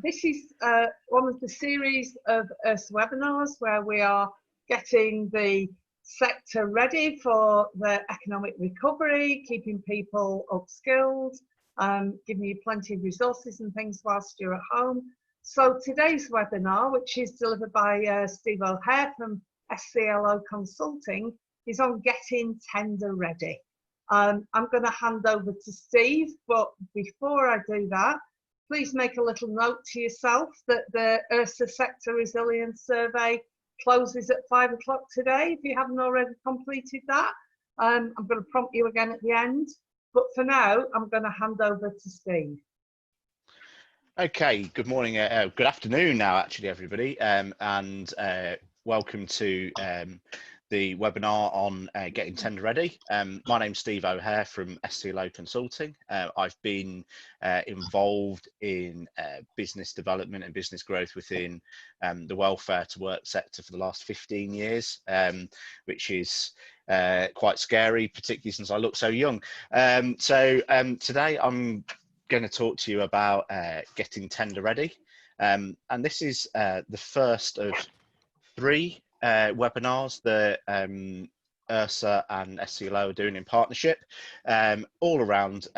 This is one of the series of webinars where we are getting the sector ready for the economic recovery, keeping people upskilled, giving you plenty of resources and things whilst you're at home. So today's webinar, which is delivered by Steve O'Hare from SCLO Consulting, is on getting tender ready. I'm going to hand over to Steve, but before I do that, please make a little note to yourself that the URSA Sector Resilience Survey closes at 5 o'clock today, if you haven't already completed that. I'm going to prompt you again at the end, but for now, I'm going to hand over to Steve. Okay, good morning, good afternoon now, actually, everybody, and welcome to the webinar on getting tender ready. My name's Steve O'Hare from SCLO Consulting. I've been involved in business development and business growth within the welfare to work sector for the last 15 years, which is quite scary, particularly since I look so young. Today I'm going to talk to you about getting tender ready, and this is the first of 3 webinars that URSA and SCLO are doing in partnership, all around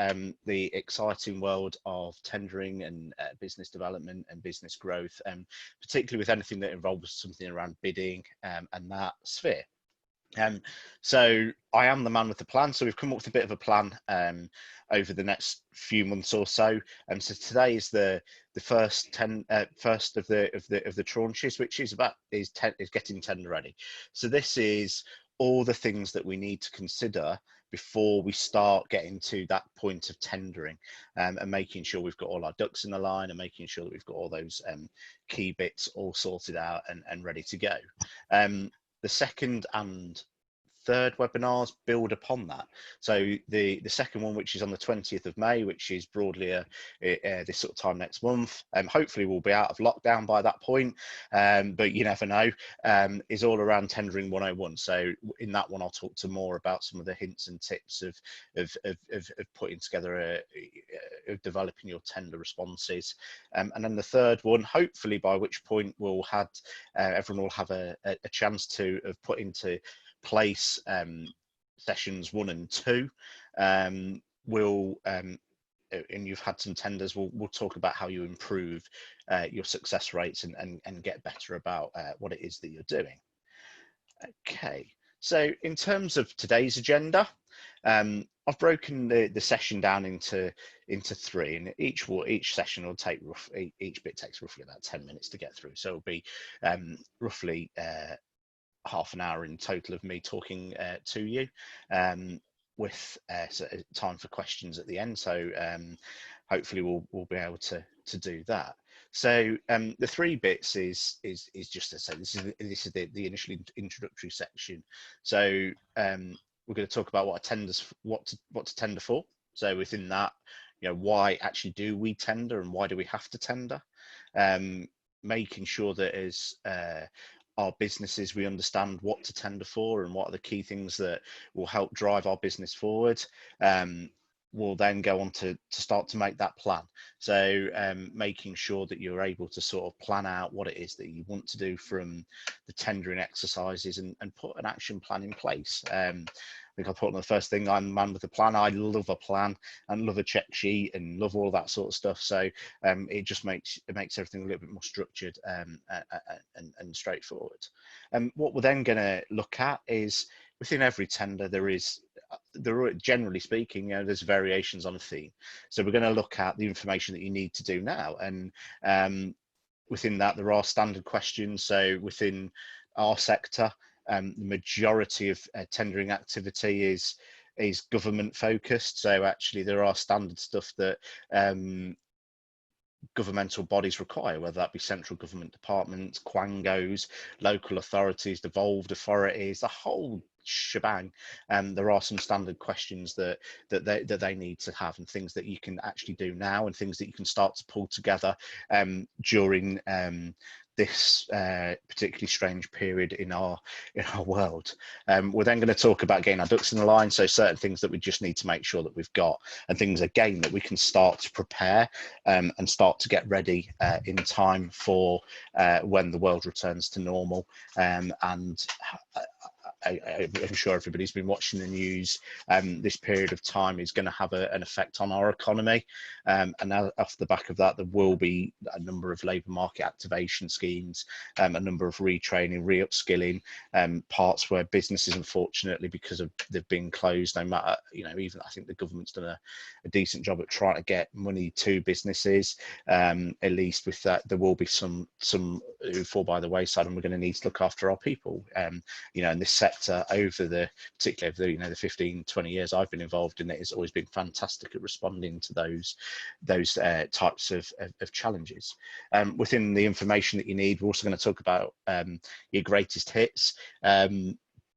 the exciting world of tendering and business development and business growth, particularly with anything that involves something around bidding and that sphere. So I am the man with the plan. So we've come up with a bit of a plan over the next few months or so. So today is the first of the tranches, which is getting tender ready. So this is all the things that we need to consider before we start getting to that point of tendering, and making sure we've got all our ducks in the line and making sure that we've got all those key bits all sorted out and ready to go. The second and third webinars build upon that. So the second one, which is on the 20th of May, which is broadly this sort of time next month, hopefully we'll be out of lockdown by that point, but you never know, is all around tendering 101. So in that one I'll talk to more about some of the hints and tips of putting together of developing your tender responses, and then the third one, hopefully by which point we'll have everyone will have a chance to have put into place sessions 1 and 2. And you've had some tenders, we'll talk about how you improve your success rates and get better about what it is that you're doing. Okay, so in terms of today's agenda, I've broken the session down into 3, and each session will take each bit takes roughly about 10 minutes to get through. So it'll be roughly half an hour in total of me talking to you, with time for questions at the end. So hopefully we'll be able to do that. So the 3 bits is just to say this is the initial introductory section. So we're going to talk about what to tender for. So within that, why actually do we tender and why do we have to tender? Making sure that as our businesses, we understand what to tender for and what are the key things that will help drive our business forward. We'll then go on to start to make that plan. So making sure that you're able to sort of plan out what it is that you want to do from the tendering exercises and put an action plan in place. I think I put on the first thing, I'm the man with a plan. I love a plan and love a check sheet and love all that sort of stuff. So it just makes everything a little bit more structured and straightforward. What we're then going to look at is within every tender there are, generally speaking, there's variations on a theme. So we're going to look at the information that you need to do now, and within that there are standard questions. So within our sector, the majority of tendering activity is government focused. So actually there are standard stuff that governmental bodies require, whether that be central government departments, quangos, local authorities, devolved authorities, the whole shebang. There are some standard questions that they need to have, and things that you can actually do now, and things that you can start to pull together during this particularly strange period in our world. We're then going to talk about getting our ducks in the line, so certain things that we just need to make sure that we've got, and things again that we can start to prepare and start to get ready in time for when the world returns to normal. And I'm sure everybody's been watching the news. This period of time is going to have an effect on our economy, and off the back of that, there will be a number of labour market activation schemes, a number of retraining, re-upskilling, parts where businesses, unfortunately, because of they've been closed, no matter, even I think the government's done a decent job at trying to get money to businesses. At least with that, there will be some who fall by the wayside, and we're going to need to look after our people. In this sector, particularly over the 15, 20 years I've been involved in it, it's always been fantastic at responding to those types of challenges. Within the information that you need, we're also going to talk about your greatest hits.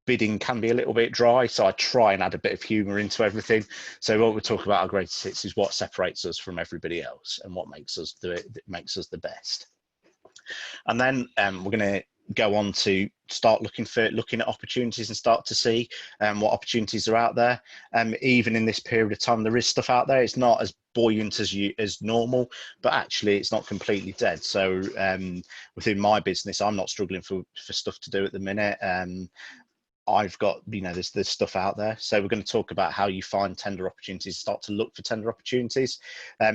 Bidding can be a little bit dry, so I try and add a bit of humour into everything. So what we talk about our greatest hits is what separates us from everybody else and what makes us the best. And then we're going to go on to start looking at opportunities and start to see what opportunities are out there. Even in this period of time, there is stuff out there. It's not as buoyant as normal, but actually it's not completely dead. So within my business, I'm not struggling for stuff to do at the minute. I've got, there's stuff out there. So we're going to talk about how you find tender opportunities, start to look for tender opportunities.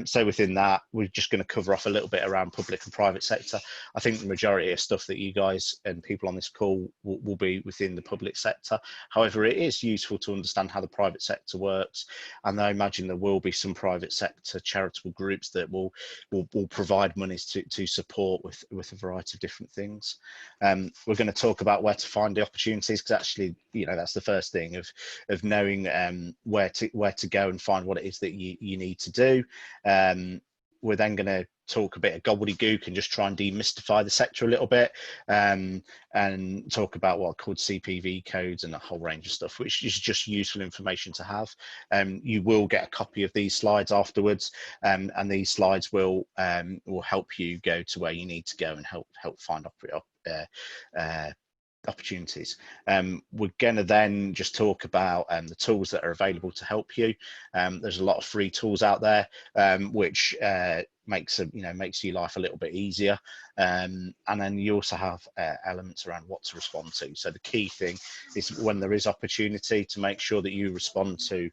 So within that, we're just going to cover off a little bit around public and private sector. I think the majority of stuff that you guys and people on this call will be within the public sector. However, it is useful to understand how the private sector works. And I imagine there will be some private sector charitable groups that will provide monies to support with a variety of different things. We're going to talk about where to find the opportunities, because actually, that's the first thing of knowing where to go and find what it is that you need to do. We're then going to talk a bit of gobbledygook and just try and demystify the sector a little bit, and talk about what are called CPV codes and a whole range of stuff, which is just useful information to have. You will get a copy of these slides afterwards, and these slides will help you go to where you need to go and help find opportunities. We're going to then just talk about the tools that are available to help you. There's a lot of free tools out there, which makes your life a little bit easier. And then you also have elements around what to respond to. So the key thing is, when there is opportunity, to make sure that you respond to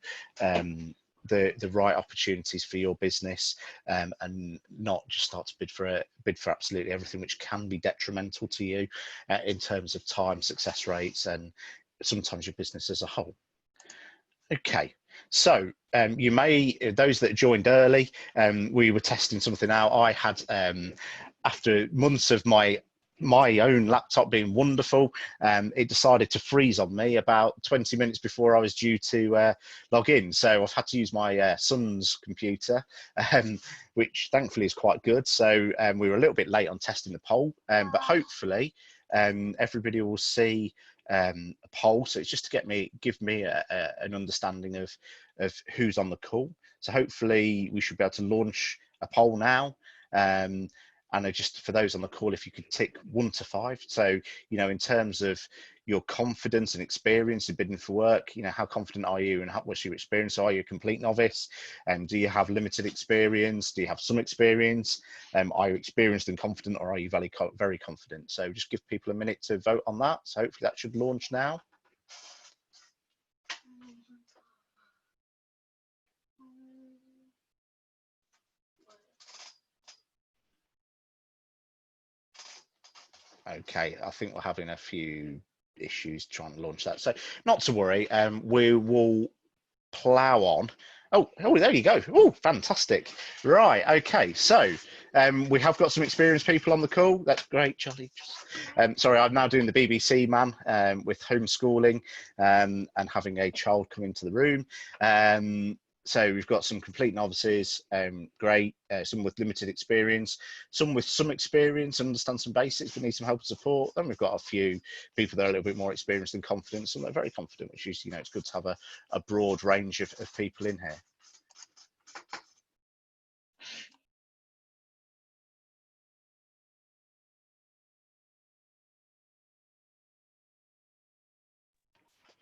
the right opportunities for your business, and not just start to bid for absolutely everything, which can be detrimental to you in terms of time, success rates, and sometimes your business as a whole. Okay, so those that joined early, we were testing something out. I had, after months of my own laptop being wonderful, it decided to freeze on me about 20 minutes before I was due to log in. So I've had to use my son's computer, which thankfully is quite good. So we were a little bit late on testing the poll, but hopefully everybody will see a poll. So it's just to give me an understanding of who's on the call. So hopefully we should be able to launch a poll now. And just for those on the call, if you could tick 1 to 5. So, in terms of your confidence and experience in bidding for work, how confident are you, and what's your experience? Are you a complete novice? Do you have limited experience? Do you have some experience? Are you experienced and confident, or are you very confident? So just give people a minute to vote on that. So hopefully that should launch now. Okay, I think we're having a few issues trying to launch that. So not to worry, we will plow on. Oh, there you go. Oh, fantastic. Right, okay, so we have got some experienced people on the call. That's great, Charlie. Sorry, I'm now doing the BBC man with homeschooling and having a child come into the room. So we've got some complete novices, great, some with limited experience, some with some experience and understand some basics but need some help and support. Then we've got a few people that are a little bit more experienced and confident, some that are very confident, which is, it's good to have a broad range of people in here.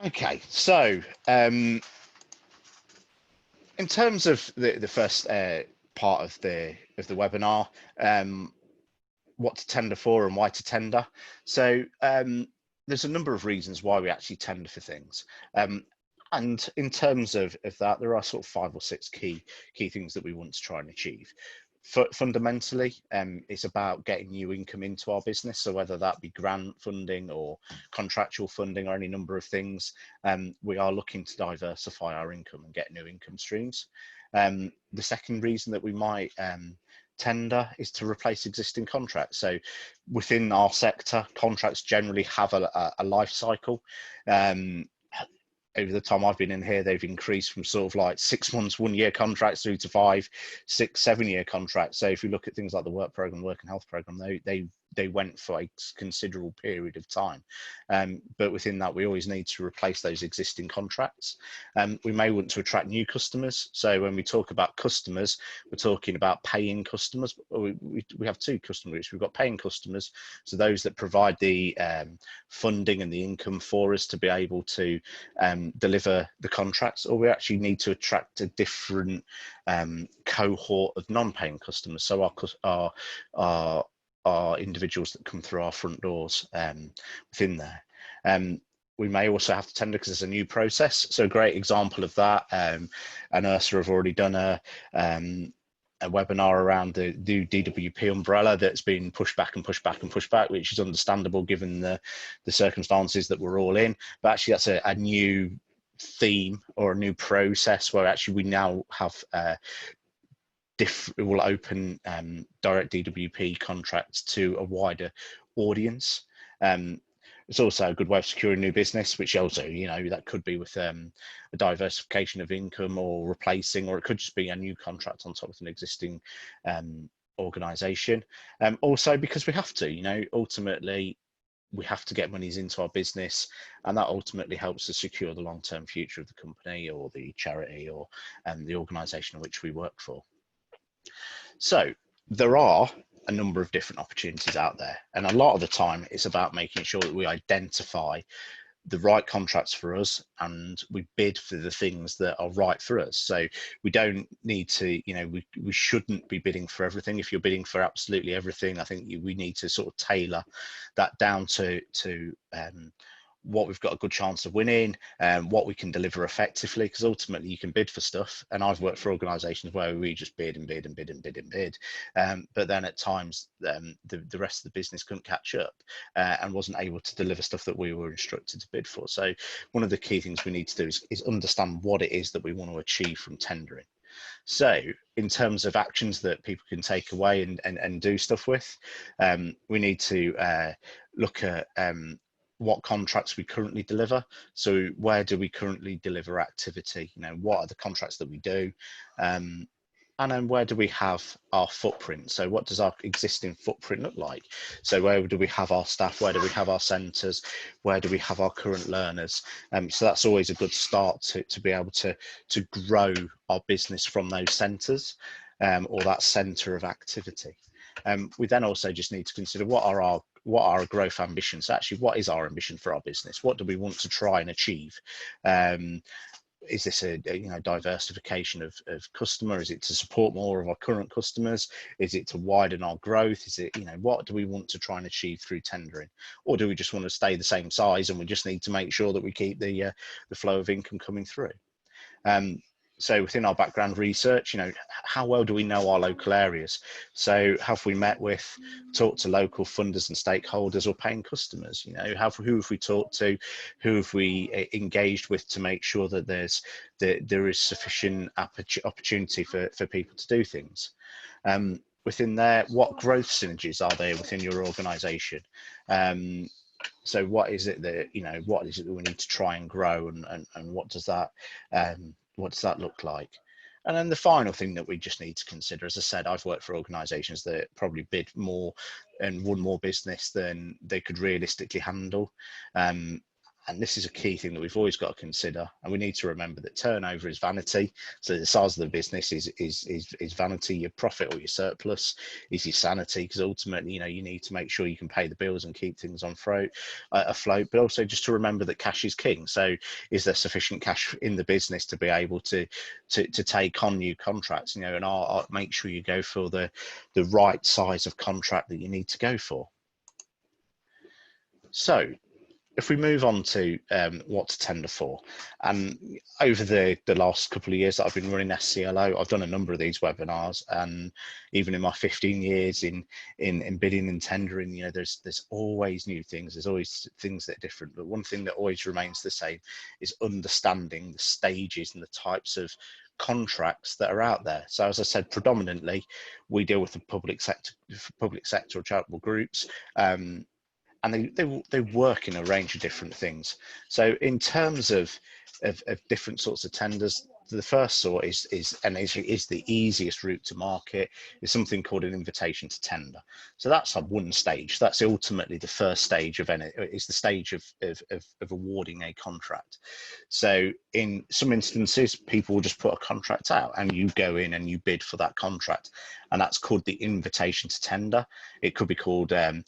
Okay, so in terms of the first part of the webinar, what to tender for and why to tender. So there's a number of reasons why we actually tender for things. And in terms of that, there are sort of 5 or 6 key things that we want to try and achieve. Fundamentally, it's about getting new income into our business. So whether that be grant funding or contractual funding or any number of things, we are looking to diversify our income and get new income streams. The second reason that we might tender is to replace existing contracts. So within our sector, contracts generally have a life cycle. Over the time I've been in here, they've increased from sort of like 6 months, 1 year contracts through to 5, 6, 7 year contracts. So if you look at things like the work program, work and health program, they went for a considerable period of time. But within that, we always need to replace those existing contracts. We may want to attract new customers. So when we talk about customers, we're talking about paying customers. We have 2 customer groups. We've got paying customers, so those that provide the funding and the income for us to be able to deliver the contracts, or we actually need to attract a different cohort of non-paying customers. So our individuals that come through our front doors within there. We may also have to tender because it's a new process. So a great example of that, and Ursula have already done a webinar around the new DWP umbrella that's been pushed back and pushed back and pushed back, which is understandable given the circumstances that we're all in. But actually that's a new theme or a new process where actually we now have will open direct DWP contracts to a wider audience. It's also a good way of securing new business, which also, that could be with a diversification of income or replacing, or it could just be a new contract on top of an existing organisation. Also because we have to, ultimately, we have to get monies into our business, and that ultimately helps to secure the long-term future of the company or the charity or the organisation in which we work for. So there are a number of different opportunities out there, and a lot of the time it's about making sure that we identify the right contracts for us and we bid for the things that are right for us. So we don't need to, we shouldn't be bidding for everything. If you're bidding for absolutely everything, I think we need to sort of tailor that down to what we've got a good chance of winning and what we can deliver effectively, because ultimately you can bid for stuff, and I've worked for organizations where we just bid and bid and bid and bid and bid, but then at times the rest of the business couldn't catch up and wasn't able to deliver stuff that we were instructed to bid for. So one of the key things we need to do is understand what it is that we want to achieve from tendering. So in terms of actions that people can take away and do stuff with, we need to look at what contracts we currently deliver. So where do we currently deliver activity? What are the contracts that we do? And then where do we have our footprint? So what does our existing footprint look like? So where do we have our staff? Where do we have our centres? Where do we have our current learners? So that's always a good start to be able to grow our business from those centres or that centre of activity. We then also just need to consider what are our growth ambitions. So actually, what is our ambition for our business? What do we want to try and achieve? Is this a diversification of customer? Is it to support more of our current customers? Is it to widen our growth? Is it, what do we want to try and achieve through tendering? Or do we just want to stay the same size and we just need to make sure that we keep the flow of income coming through? So within our background research, how well do we know our local areas? So have we met with, talked to local funders and stakeholders or paying customers? Who have we talked to? Who have we engaged with to make sure that there is sufficient opportunity for people to do things? Within there, what growth synergies are there within your organisation? So what is it that we need to try and grow, and what does that look like? And then the final thing that we just need to consider, as I said, I've worked for organisations that probably bid more and won more business than they could realistically handle. and this is a key thing that we've always got to consider, and we need to remember that turnover is vanity. So the size of the business is vanity. Your profit or your surplus is your sanity, because ultimately, you need to make sure you can pay the bills and keep things afloat. But also just to remember that cash is king. So is there sufficient cash in the business to be able to take on new contracts? And make sure you go for the right size of contract that you need to go for. So if we move on to what to tender for, and over the last couple of years that I've been running SCLO, I've done a number of these webinars, and even in my 15 years in bidding and tendering, there's always new things. There's always things that are different, but one thing that always remains the same is understanding the stages and the types of contracts that are out there. So as I said, predominantly we deal with the public sector or charitable groups. And they work in a range of different things. So in terms of different sorts of tenders, the first sort is the easiest route to market, is something called an invitation to tender. So that's one stage. That's ultimately the first stage of is the stage of awarding a contract. So in some instances, people will just put a contract out and you go in and you bid for that contract, and that's called the invitation to tender. It could be called a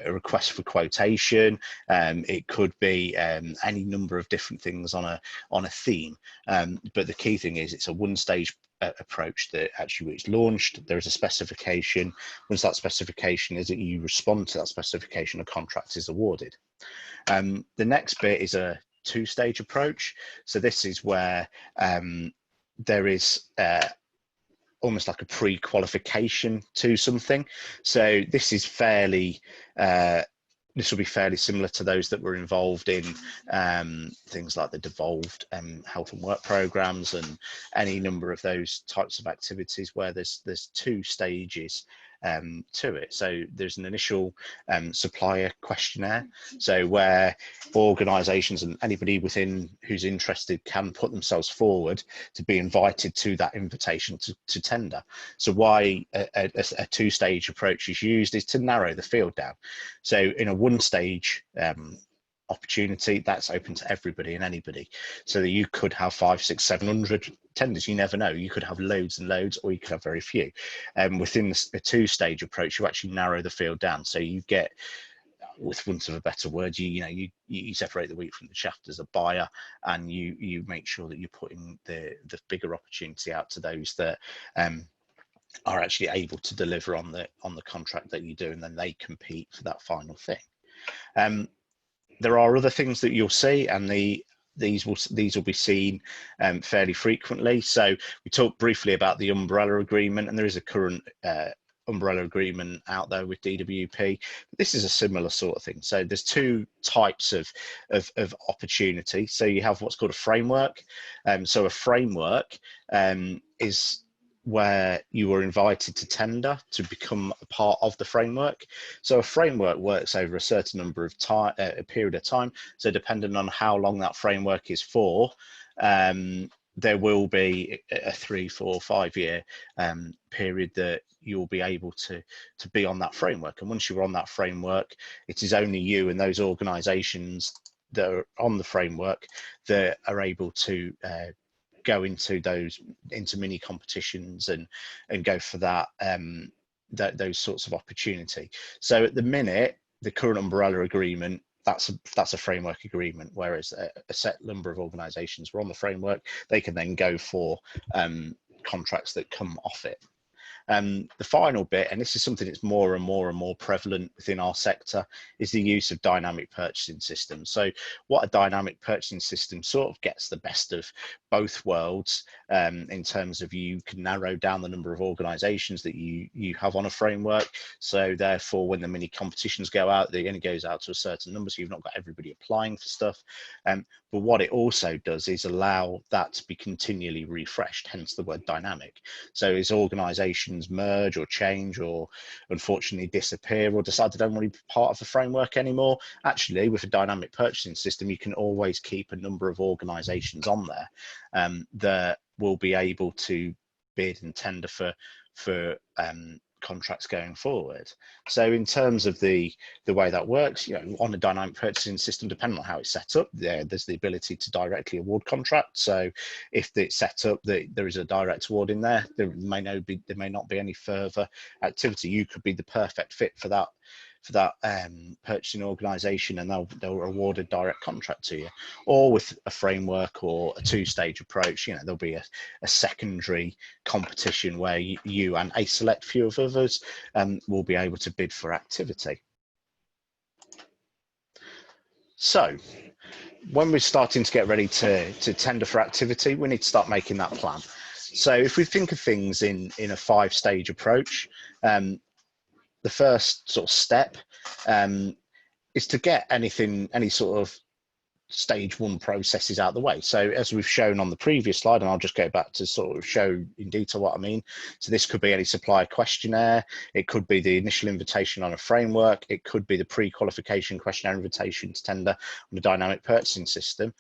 request for quotation. It could be any number of different things on a theme. But the key thing is it's a one-stage approach that actually it's launched. There is a specification. Once that specification is that you respond to that specification, a contract is awarded. The next bit is a two-stage approach. So this is where there is almost like a pre-qualification to something. So this is this will be fairly similar to those that were involved in things like the devolved health and work programs and any number of those types of activities where there's two stages to it. So there's an initial supplier questionnaire, so where organisations and anybody within who's interested can put themselves forward to be invited to that invitation to tender. So why a two-stage approach is used is to narrow the field down. So in a one-stage opportunity, that's open to everybody and anybody, so that you could have 500, 600, 700 tenders. You never know, you could have loads and loads, or you could have very few. Within a two-stage approach, you actually narrow the field down, so you get, with want of a better word, you separate the wheat from the chaff as a buyer, and you make sure that you're putting the bigger opportunity out to those that are actually able to deliver on the contract that you do, and then they compete for that final thing. There are other things that you'll see, and these will be seen fairly frequently. So we talked briefly about the umbrella agreement, and there is a current umbrella agreement out there with DWP. This is a similar sort of thing. So there's two types of opportunity. So you have what's called a framework. So a framework is where you are invited to tender to become a part of the framework. So a framework works over a certain number of time, a period of time. So depending on how long that framework is for, there will be a 3, 4, 5 year period that you'll be able to be on that framework. And once you're on that framework, it is only you and those organisations that are on the framework that are able to go into mini competitions and go for that those sorts of opportunity. So at the minute, the current umbrella agreement, that's a framework agreement, whereas a set number of organisations were on the framework, they can then go for contracts that come off it. The final bit, and this is something that's more and more prevalent within our sector, is the use of dynamic purchasing systems. So what a dynamic purchasing system sort of gets the best of both worlds, in terms of you can narrow down the number of organisations that you have on a framework. So therefore, when the mini competitions go out, it only goes out to a certain number, so you've not got everybody applying for stuff. But what it also does is allow that to be continually refreshed, hence the word dynamic. So as organisations merge or change, or unfortunately disappear, or decide they don't want to be part of the framework anymore, actually with a dynamic purchasing system, you can always keep a number of organisations on there that will be able to bid and tender for contracts going forward. So in terms of the way that works, on a dynamic purchasing system, depending on how it's set up, there's the ability to directly award contracts. So if it's set up that there is a direct award in there, there may not be any further activity. You could be the perfect fit for that purchasing organisation, and they'll award a direct contract to you. Or with a framework or a two-stage approach, there'll be a secondary competition where you and a select few of others will be able to bid for activity. So when we're starting to get ready to tender for activity, we need to start making that plan. So if we think of things in a 5-stage approach, the first sort of step is to get any sort of stage 1 processes out of the way. So as we've shown on the previous slide, and I'll just go back to sort of show in detail what I mean. So this could be any supplier questionnaire, it could be the initial invitation on a framework, it could be the pre-qualification questionnaire invitation to tender on a dynamic purchasing system,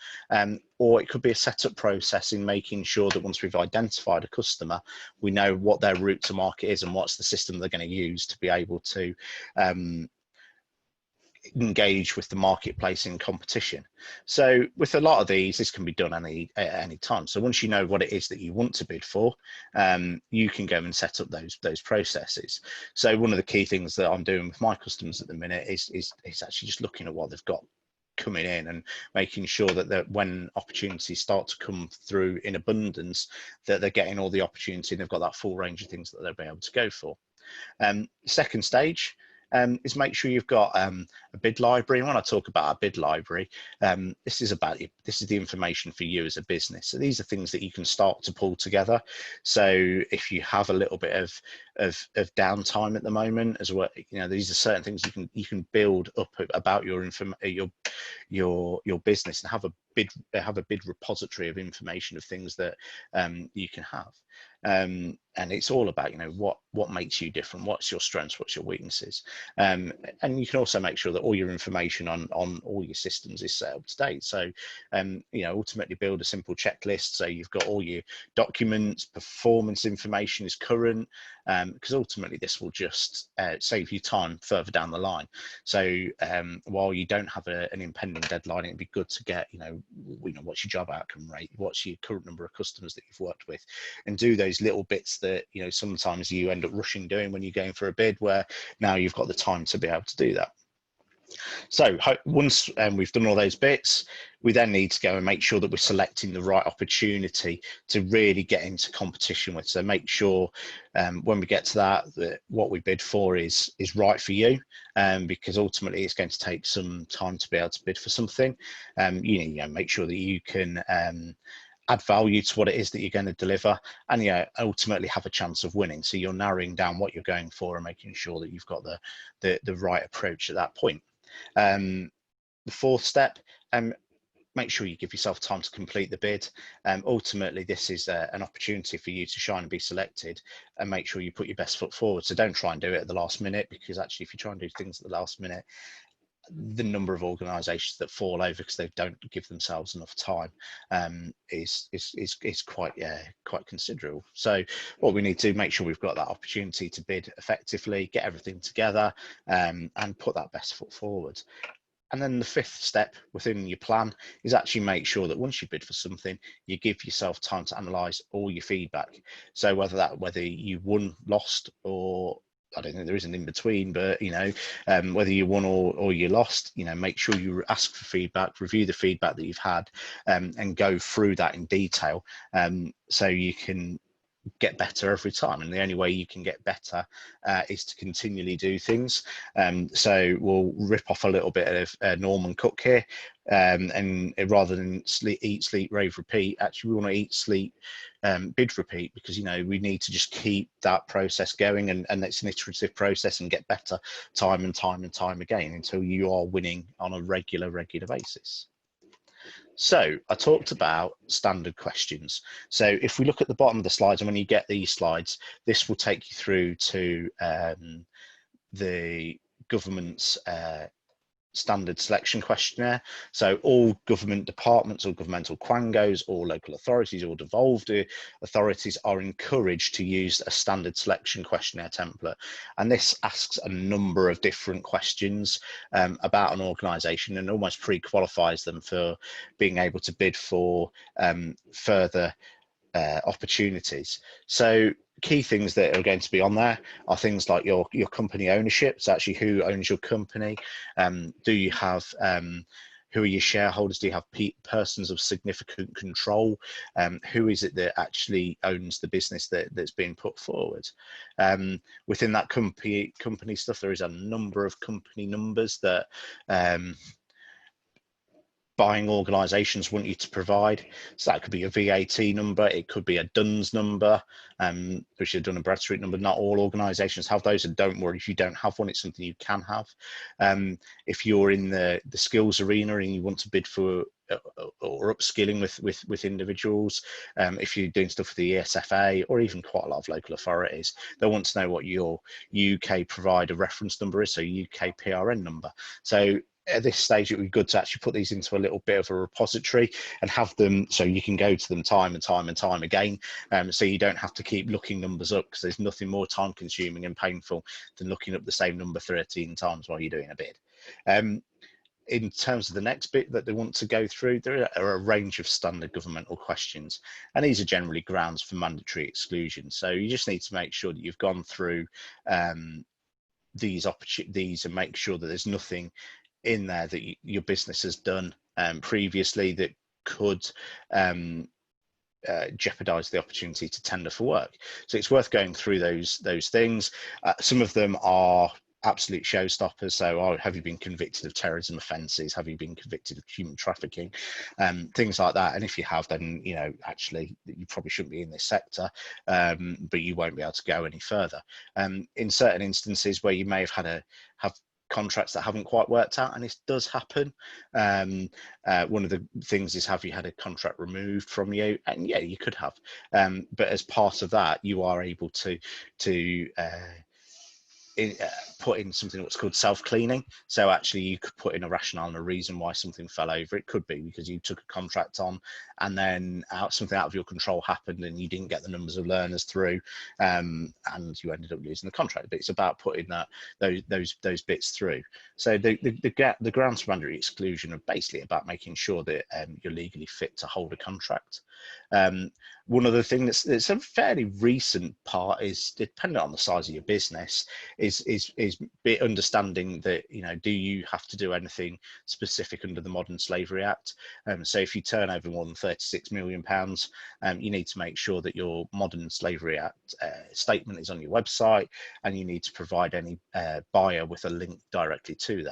or it could be a setup process in making sure that once we've identified a customer, we know what their route to market is and what's the system they're going to use to be able to engage with the marketplace in competition. So with a lot of these, this can be done at any time. So once you know what it is that you want to bid for, you can go and set up those processes. So one of the key things that I'm doing with my customers at the minute is actually just looking at what they've got coming in and making sure that when opportunities start to come through in abundance, that they're getting all the opportunity and they've got that full range of things that they'll be able to go for. Second stage is make sure you've got a bid library. And when I talk about a bid library, this is the information for you as a business. So these are things that you can start to pull together. So if you have a little bit of downtime at the moment as well, these are certain things you can build up about your business and have a bid repository of information of things that you can have. And it's all about what makes you different, what's your strengths, what's your weaknesses, and you can also make sure that all your information on all your systems is set up to date. So ultimately build a simple checklist so you've got all your documents, performance information is current, because ultimately this will just save you time further down the line. So while you don't have an impending deadline, it'd be good to get what's your job outcome rate, what's your current number of customers that you've worked with, and do those little bits that sometimes you end up rushing doing when you're going for a bid, where now you've got the time to be able to do that. So once we've done all those bits, we then need to go and make sure that we're selecting the right opportunity to really get into competition with. So make sure when we get to that what we bid for is right for you, because ultimately it's going to take some time to be able to bid for something. Make sure that you can add value to what it is that you're going to deliver, and ultimately have a chance of winning. So you're narrowing down what you're going for and making sure that you've got the right approach at that point. The fourth step, make sure you give yourself time to complete the bid. Ultimately, this is an opportunity for you to shine and be selected, and make sure you put your best foot forward. So don't try and do it at the last minute, because actually if you try and do things at the last minute, the number of organisations that fall over because they don't give themselves enough time is quite considerable. So what we need to make sure we've got that opportunity to bid effectively, get everything together, and put that best foot forward. And then the fifth step within your plan is actually make sure that once you bid for something, you give yourself time to analyse all your feedback. So whether you won, lost, or I don't think there is an in between, but whether you won or you lost, make sure you ask for feedback, review the feedback that you've had, and go through that in detail, so you can get better every time. And the only way you can get better is to continually do things. So we'll rip off a little bit of Norman Cook here, and rather than eat, sleep, rave, repeat, actually we want to eat, sleep, bid, repeat, because we need to just keep that process going, and it's an iterative process, and get better time and time and time again until you are winning on a regular basis. So I talked about standard questions. So if we look at the bottom of the slides, and when you get these slides, this will take you through to the government's standard selection questionnaire. So all government departments or governmental quangos or local authorities or devolved authorities are encouraged to use a standard selection questionnaire template. And this asks a number of different questions about an organisation and almost pre-qualifies them for being able to bid for further opportunities. So key things that are going to be on there are things like your company ownership. So actually who owns your company? Do you have who are your shareholders? Do you have persons of significant control? Who is it that actually owns the business that's being put forward? Within that company stuff, there is a number of company numbers that buying organisations want you to provide. So that could be a VAT number, it could be a DUNS number, which is a Dun and Bradstreet number. Not all organisations have those, and don't worry if you don't have one, it's something you can have. If you're in the skills arena and you want to bid for or upskilling with individuals, if you're doing stuff with the ESFA or even quite a lot of local authorities, they want to know what your UK provider reference number is, so UK PRN number. So at this stage, it would be good to actually put these into a little bit of a repository and have them so you can go to them time and time and time again, so you don't have to keep looking numbers up, because there's nothing more time consuming and painful than looking up the same number 13 times while you're doing a bid. In terms of the next bit that they want to go through, there are a range of standard governmental questions, and these are generally grounds for mandatory exclusion. So you just need to make sure that you've gone through these and make sure that there's nothing in there that your business has done previously that could jeopardize the opportunity to tender for work. So it's worth going through those things. Some of them are absolute showstoppers. So, have you been convicted of terrorism offences? Have you been convicted of human trafficking? Things like that. And if you have, then actually you probably shouldn't be in this sector, but you won't be able to go any further. In certain instances where you may have contracts that haven't quite worked out, and this does happen. One of the things is, have you had a contract removed from you? And yeah, you could have, but as part of that, you are able to put in something what's called self-cleaning. So actually you could put in a rationale and a reason why something fell over. It could be because you took a contract on and then something out of your control happened and you didn't get the numbers of learners through, and you ended up losing the contract. But it's about putting those bits through. So the grounds for mandatory exclusion are basically about making sure that you're legally fit to hold a contract. One other thing that's a fairly recent part is, depending on the size of your business, is understanding that, do you have to do anything specific under the Modern Slavery Act? So if you turn over more than £36 million, you need to make sure that your Modern Slavery Act statement is on your website, and you need to provide any buyer with a link directly to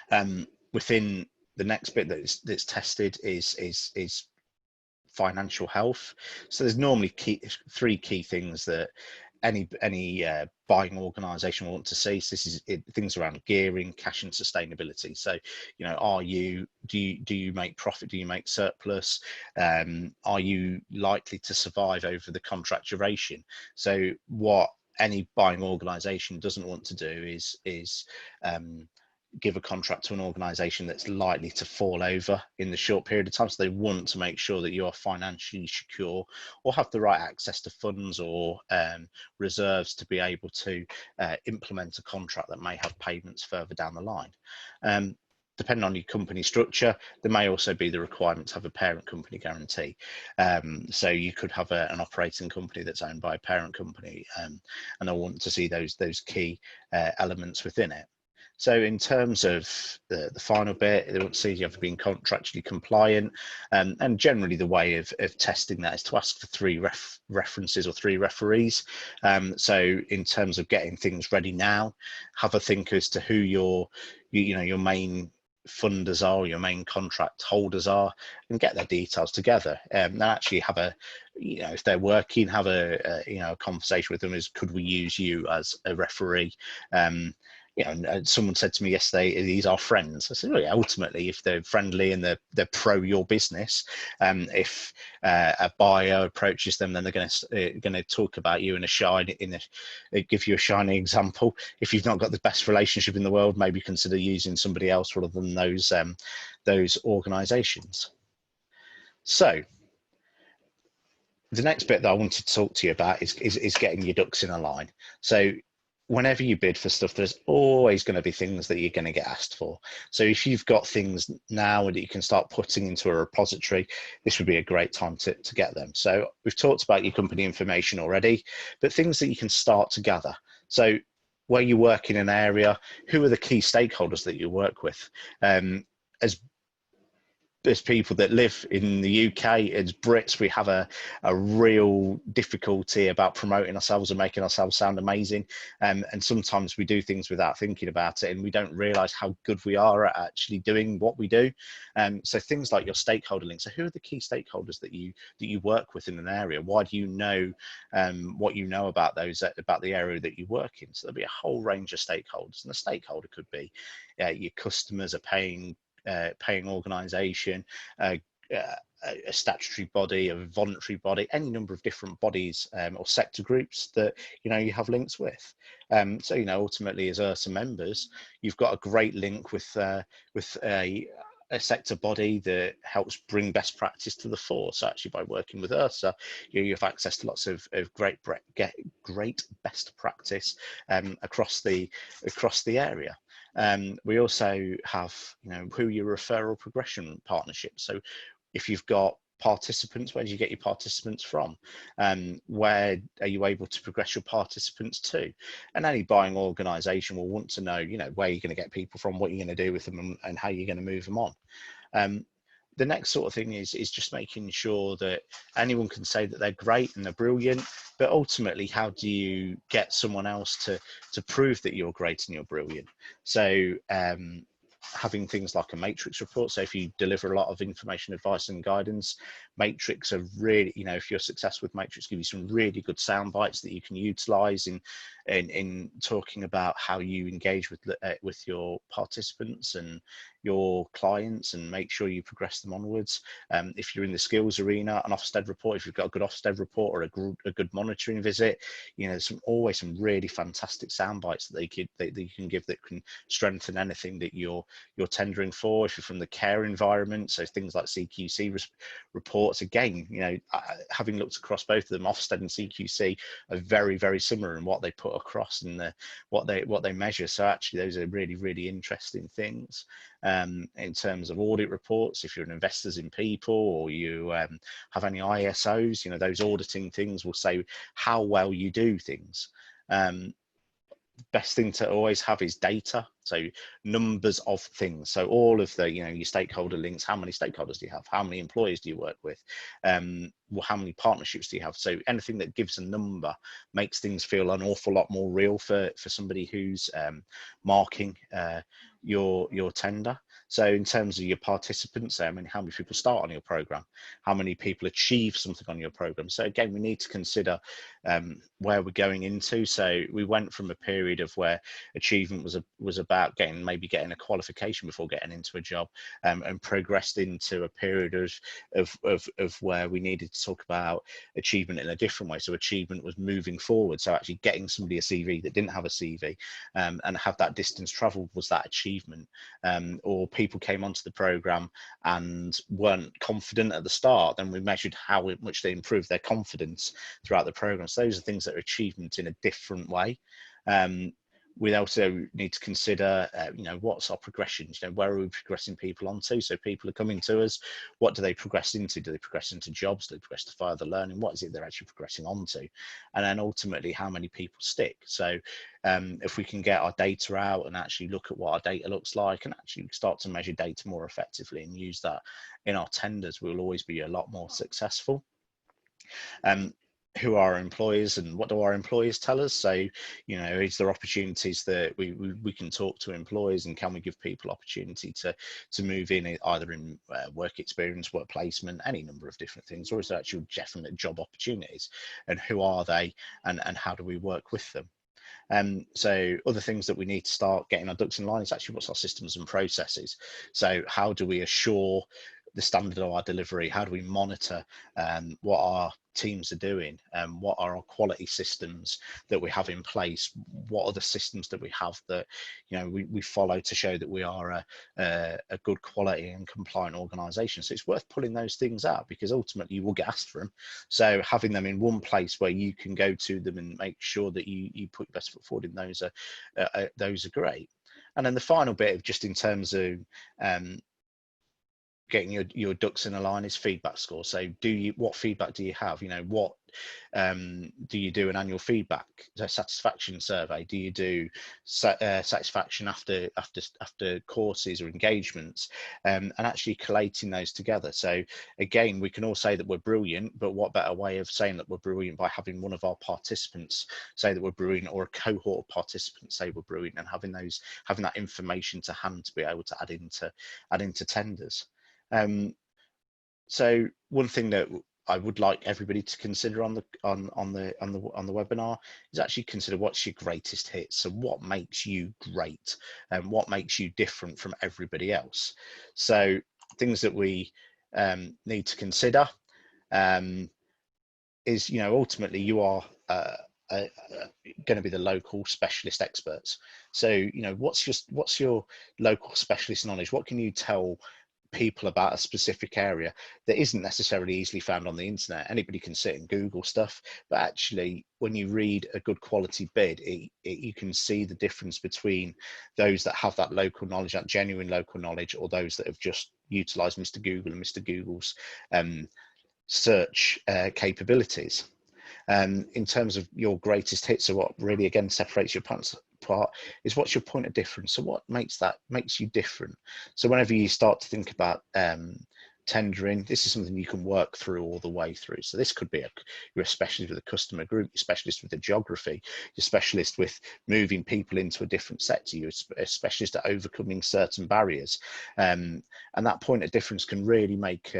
that. Within the next bit that's tested is financial health. So there's normally three key things that any buying organization will want to see. So this is things around gearing, cash, and sustainability. So do you make profit? Do you make surplus? Are you likely to survive over the contract duration? So what any buying organization doesn't want to do is give a contract to an organization that's likely to fall over in the short period of time. So they want to make sure that you are financially secure or have the right access to funds or reserves to be able to implement a contract that may have payments further down the line. Depending on your company structure, there may also be the requirement to have a parent company guarantee. So you could have an operating company that's owned by a parent company, and they'll want to see those key elements within it. So in terms of the final bit, they want to see if you have been contractually compliant, and generally the way of testing that is to ask for 3 references or 3 referees. So in terms of getting things ready now, have a think as to who your main funders are, your main contract holders are, and get their details together. And actually have if they're working, have a conversation with them as, could we use you as a referee? you know, and someone said to me yesterday, these are friends. I said, well, yeah, ultimately, if they're friendly and they're pro your business, if a buyer approaches them, then they're going to talk about you in give you a shiny example. If you've not got the best relationship in the world, maybe consider using somebody else rather than those organisations. So the next bit that I wanted to talk to you about is getting your ducks in a line. So whenever you bid for stuff, there's always going to be things that you're going to get asked for. So if you've got things now that you can start putting into a repository, this would be a great time to get them. So we've talked about your company information already, but things that you can start to gather. So where you work in an area, who are the key stakeholders that you work with? As people that live in the UK, as Brits, we have a real difficulty about promoting ourselves and making ourselves sound amazing. And sometimes we do things without thinking about it, and we don't realise how good we are at actually doing what we do. So things like your stakeholder links. So who are the key stakeholders that you work with in an area? Why do you know what you know about about the area that you work in? So there'll be a whole range of stakeholders, and the stakeholder could be your customers, are paying organisation, a statutory body, a voluntary body, any number of different bodies or sector groups that you have links with. So ultimately, as IRSA members, you've got a great link with a sector body that helps bring best practice to the fore. So actually, by working with IRSA, you have access to lots of great best practice across the area. We also have, who your referral progression partnerships. So if you've got participants, where do you get your participants from? Where are you able to progress your participants to? And any buying organisation will want to know, where you're going to get people from, what you're going to do with them, and how you're going to move them on. The next sort of thing is just making sure that anyone can say that they're great and they're brilliant, but ultimately, how do you get someone else to prove that you're great and you're brilliant? So having things like a matrix report. So if you deliver a lot of information, advice and guidance, matrix are really, if you're successful with matrix, give you some really good sound bites that you can utilize in talking about how you engage with your participants and your clients, and make sure you progress them onwards. If you're in the skills arena, an Ofsted report, if you've got a good Ofsted report or a good monitoring visit, there's always some really fantastic sound bites that you can give that can strengthen anything that you're tendering for. If you're from the care environment, so things like CQC reports, again, having looked across both of them, Ofsted and CQC are very, very similar in what they put across and what they measure. So actually, those are really, really interesting things. In terms of audit reports, if you're an investors in people, or you have any ISOs, those auditing things will say how well you do things. Best thing to always have is data, so numbers of things. So all of the your stakeholder links, how many stakeholders do you have, how many employees do you work with, how many partnerships do you have? So anything that gives a number makes things feel an awful lot more real for somebody who's marking your tender. So in terms of your participants, how many people start on your program, how many people achieve something on your program. So again, we need to consider where we're going into. So we went from a period of where achievement was about getting a qualification before getting into a job, and progressed into a period of where we needed to talk about achievement in a different way. So achievement was moving forward. So actually getting somebody a CV that didn't have a CV, and have that distance traveled was that achievement. Or people came onto the program and weren't confident at the start, then we measured how much they improved their confidence throughout the program. So those are things that are achievements in a different way. We also need to consider, what's our progressions? Where are we progressing people onto? So people are coming to us. What do they progress into? Do they progress into jobs? Do they progress to further learning? What is it they're actually progressing onto? And then ultimately, how many people stick? So if we can get our data out and actually look at what our data looks like, and actually start to measure data more effectively and use that in our tenders, we'll always be a lot more successful. Who are our employers and what do our employers tell us? So, is there opportunities that we can talk to employers, and can we give people opportunity to move in either in work experience, work placement, any number of different things, or is there actual definite job opportunities, and who are they, and how do we work with them? So other things that we need to start getting our ducks in line is actually what's our systems and processes. So how do we assure the standard of our delivery? How do we monitor what our teams are doing, what are our quality systems that we have in place, what are the systems that we have that we follow to show that we are a good quality and compliant organization. So it's worth pulling those things out, because ultimately you will get asked for them. So having them in one place where you can go to them and make sure that you put your best foot forward in those are great. And then the final bit of just in terms of getting your ducks in a line is feedback score. So what feedback do you have? What do you do an annual feedback satisfaction survey? Do you do satisfaction after courses or engagements, and actually collating those together? So again, we can all say that we're brilliant, but what better way of saying that we're brilliant by having one of our participants say that we're brilliant, or a cohort of participants say we're brilliant, and having that information to hand to be able to add into tenders. So one thing that I would like everybody to consider on the webinar is actually consider what's your greatest hits. So what makes you great and what makes you different from everybody else. So things that we need to consider is, ultimately you are going to be the local specialist experts. So, what's your local specialist knowledge? What can you tell people about a specific area that isn't necessarily easily found on the internet? Anybody can sit and Google stuff, but actually when you read a good quality bid, you can see the difference between those that have that local knowledge, that genuine local knowledge, or those that have just utilized Mr. Google and Mr. Google's search capabilities. In terms of your greatest hits, so what really again separates your partners apart is what's your point of difference. So what makes you different? So whenever you start to think about tendering, this is something you can work through all the way through. So this could be you're a specialist with a customer group, you're a specialist with the geography, you're a specialist with moving people into a different sector, you're a specialist at overcoming certain barriers, and that point of difference can really make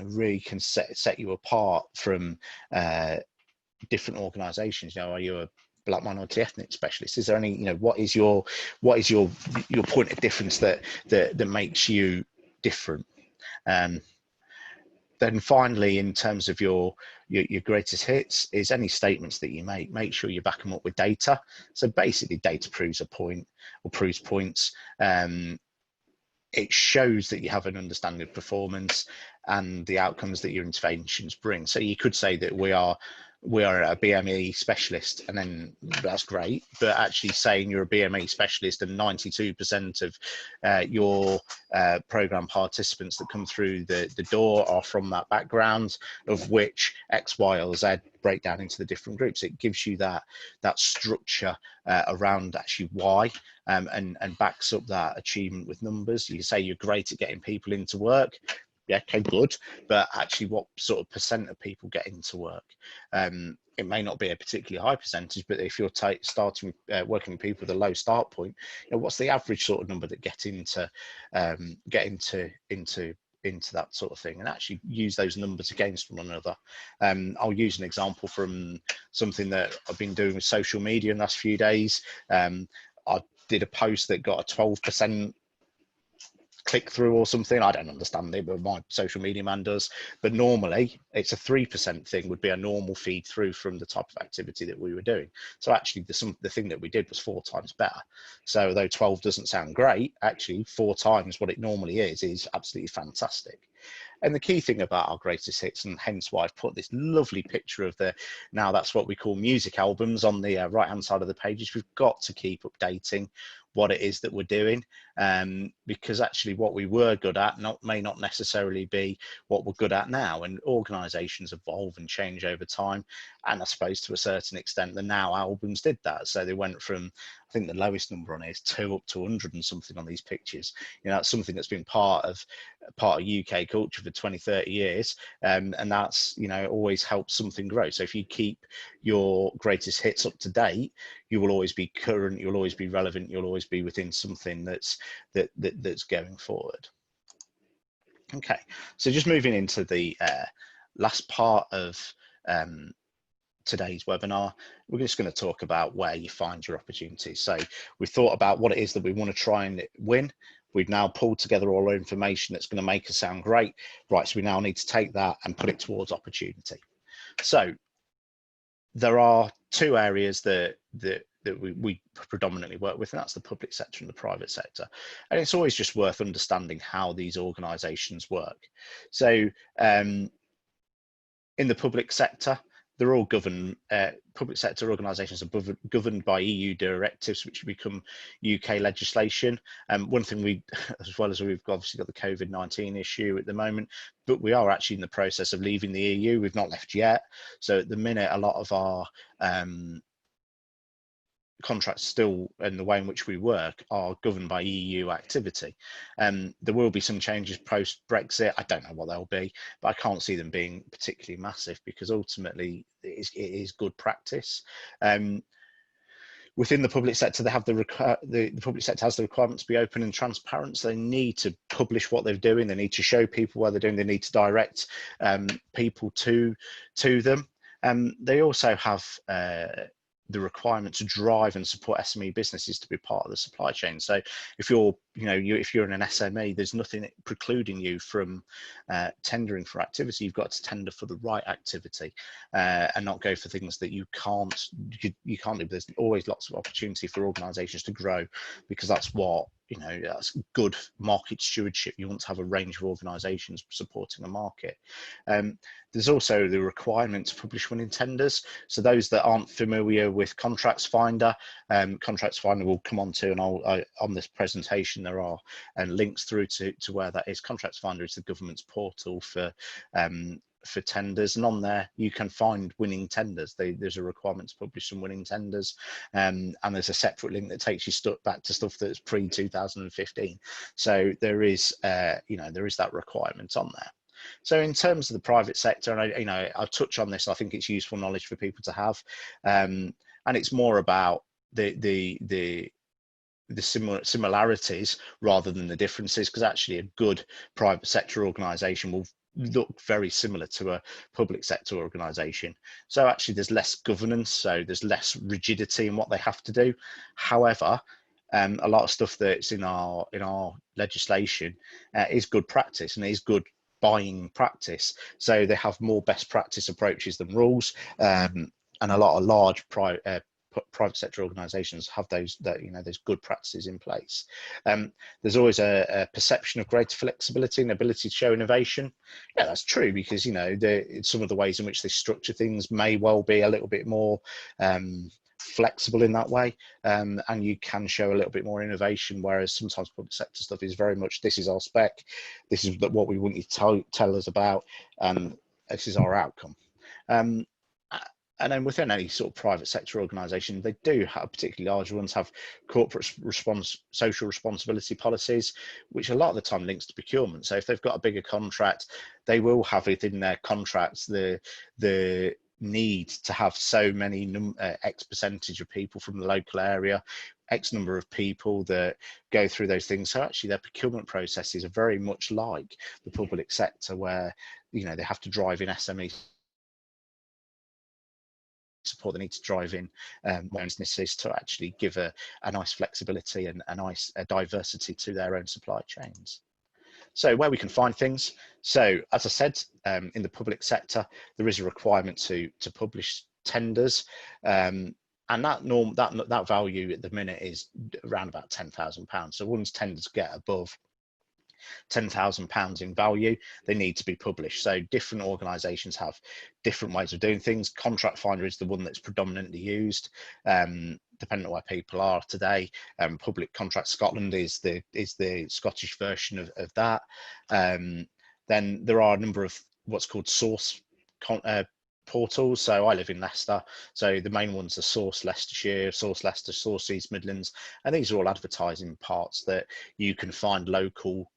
really can set you apart from different organizations. Are you a Black minority ethnic specialist? Is there any, what is your point of difference that makes you different? Then finally, in terms of your greatest hits, is any statements that you make sure you back them up with data. So basically data proves a point or proves points. It shows that you have an understanding of performance and the outcomes that your interventions bring. So you could say that we are a BME specialist, and then that's great, but actually saying you're a BME specialist and 92% of your program participants that come through the door are from that background, of which X, Y, or Z break down into the different groups. It gives you that structure around actually why, and backs up that achievement with numbers. You say you're great at getting people into work. Yeah, okay, good. But actually, what sort of percent of people get into work? It may not be a particularly high percentage, but if you're starting working with people with a low start point, what's the average sort of number that get into that sort of thing, and actually use those numbers against one another. I'll use an example from something that I've been doing with social media in the last few days. I did a post that got a 12% click through or something. I don't understand it, but my social media man does. But normally it's a 3% thing, would be a normal feed through from the type of activity that we were doing. So actually the thing that we did was 4 times better. So though 12 doesn't sound great, actually 4 times what it normally is absolutely fantastic. And the key thing about our greatest hits, and hence why I've put this lovely picture of now that's what we call music albums on the right hand side of the pages, we've got to keep updating what it is that we're doing, because actually what we were good at may not necessarily be what we're good at now, and organizations evolve and change over time. And I suppose to a certain extent the Now albums did that. So they went from, I think the lowest number on it is 2 up to 100 and something on these pictures. That's something that's been part of UK culture for 20-30 years, and that's always helps something grow. So if you keep your greatest hits up to date, you will always be current, you'll always be relevant, you'll always be within something that's going forward. Okay, so just moving into the last part of today's webinar, we're just going to talk about where you find your opportunities. So we've thought about what it is that we want to try and win. We've now pulled together all our information that's going to make us sound great. Right, so we now need to take that and put it towards opportunity. So there are two areas that we predominantly work with, and that's the public sector and the private sector. And it's always just worth understanding how these organisations work. So in the public sector, they're all governed, public sector organisations are governed by EU directives, which become UK legislation. One thing as well as we've obviously got the COVID-19 issue at the moment, but we are actually in the process of leaving the EU. We've not left yet. So at the minute, a lot of our contracts still, and the way in which we work, are governed by EU activity. There will be some changes post Brexit. I don't know what they'll be, but I can't see them being particularly massive, because ultimately it is good practice. Within the public sector, they have the public sector has the requirement to be open and transparent. So they need to publish what they're doing. They need to show people what they're doing. They need to direct people to them. They also have the requirement to drive and support SME businesses to be part of the supply chain. So if you're, if you're in an SME, there's nothing precluding you from tendering for activity. You've got to tender for the right activity and not go for things that you can't do. There's always lots of opportunity for organisations to grow, because that's what, that's good market stewardship. You want to have a range of organisations supporting a market. There's also the requirement to publish winning tenders. So those that aren't familiar with Contracts Finder, Contracts Finder will come on to, and on this presentation there are links through to where that is. Contracts Finder is the government's portal for tenders, and on there you can find winning tenders. There's a requirement to publish some winning tenders, and there's a separate link that takes you back to stuff that's pre-2015. So there is there is that requirement on there. So in terms of the private sector, and I'll touch on this, I think it's useful knowledge for people to have, and it's more about the similarities rather than the differences, because actually a good private sector organisation will look very similar to a public sector organisation. So actually there's less governance, so there's less rigidity in what they have to do. However, a lot of stuff that's in our legislation is good practice, and is good buying practice. So they have more best practice approaches than rules, and a lot of large private sector organisations have those good practices in place. There's always a perception of greater flexibility and ability to show innovation. Yeah, that's true, because some of the ways in which they structure things may well be a little bit more flexible in that way, and you can show a little bit more innovation, whereas sometimes public sector stuff is very much, this is our spec, this is what we want you to tell us about, and this is our outcome. And then within any sort of private sector organisation, they do have, particularly large ones, have corporate social responsibility policies, which a lot of the time links to procurement. So if they've got a bigger contract, they will have within their contracts the need to have so many X percentage of people from the local area, X number of people that go through those things. So actually their procurement processes are very much like the public sector, where they have to drive in SME support. They need to drive in businesses to actually give a nice flexibility and a nice diversity to their own supply chains. So where we can find things. So as I said, in the public sector, there is a requirement to publish tenders, and that value at the minute is around about £10,000. So once tenders get above £10,000 in value, they need to be published. So different organisations have different ways of doing things. Contract Finder is the one that's predominantly used, depending on where people are today. Public Contract Scotland is the Scottish version of that. Then there are a number of what's called source portals. So I live in Leicester, so the main ones are Source Leicestershire, Source Leicester, Source East Midlands, and these are all advertising parts that you can find local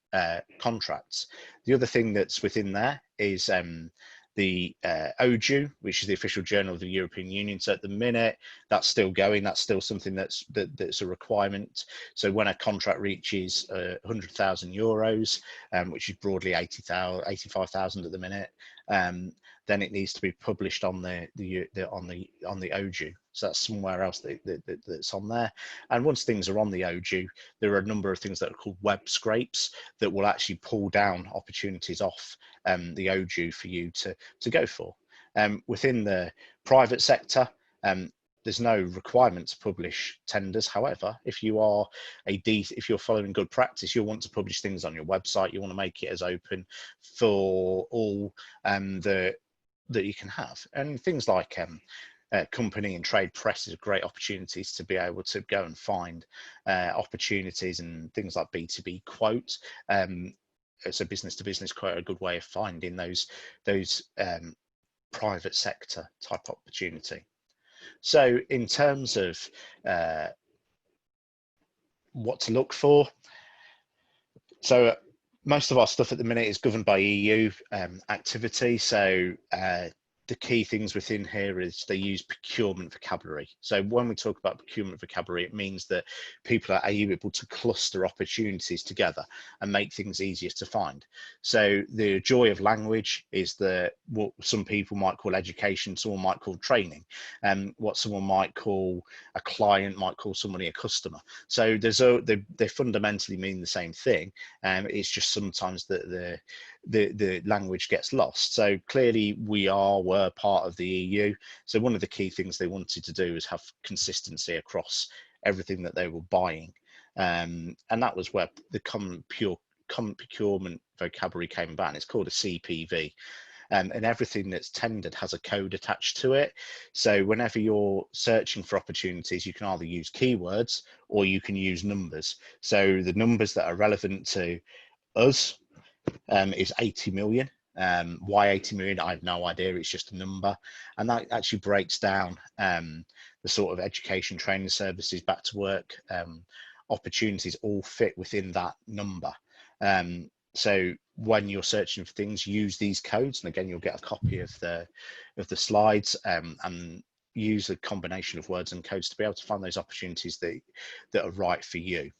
contracts. The other thing that's within there is the OJEU, which is the official journal of the European Union. So at the minute, that's still going. That's still something that's a requirement. So when a contract reaches €100,000, which is broadly 85,000 at the minute, then it needs to be published on the OJU. So that's somewhere else that's on there. And once things are on the OJU, there are a number of things that are called web scrapes that will actually pull down opportunities off the OJU for you to go for. Within the private sector, there's no requirement to publish tenders. However, if you're following good practice, you'll want to publish things on your website. You want to make it as open for all that you can have, and things like company and trade press is great opportunities to be able to go and find opportunities, and things like B2B quote. It's a business to business quote, a good way of finding those private sector type opportunity. So in terms of what to look for, so most of our stuff at the minute is governed by EU activity. So the key things within here is they use procurement vocabulary. So when we talk about procurement vocabulary, it means that people are able to cluster opportunities together and make things easier to find. So the joy of language is what some people might call education, someone might call training, and what someone might call a client might call somebody a customer. So they fundamentally mean the same thing. It's just sometimes that the language gets lost. So clearly were part of the EU. So one of the key things they wanted to do is have consistency across everything that they were buying. And that was where the common procurement vocabulary came about. And it's called a CPV. And everything that's tendered has a code attached to it. So whenever you're searching for opportunities, you can either use keywords or you can use numbers. So the numbers that are relevant to us is 80 million. Why 80 million? I have no idea. It's just a number. And that actually breaks down the sort of education, training services, back to work opportunities all fit within that number. So when you're searching for things, use these codes. And again, you'll get a copy of the slides and use a combination of words and codes to be able to find those opportunities that are right for you.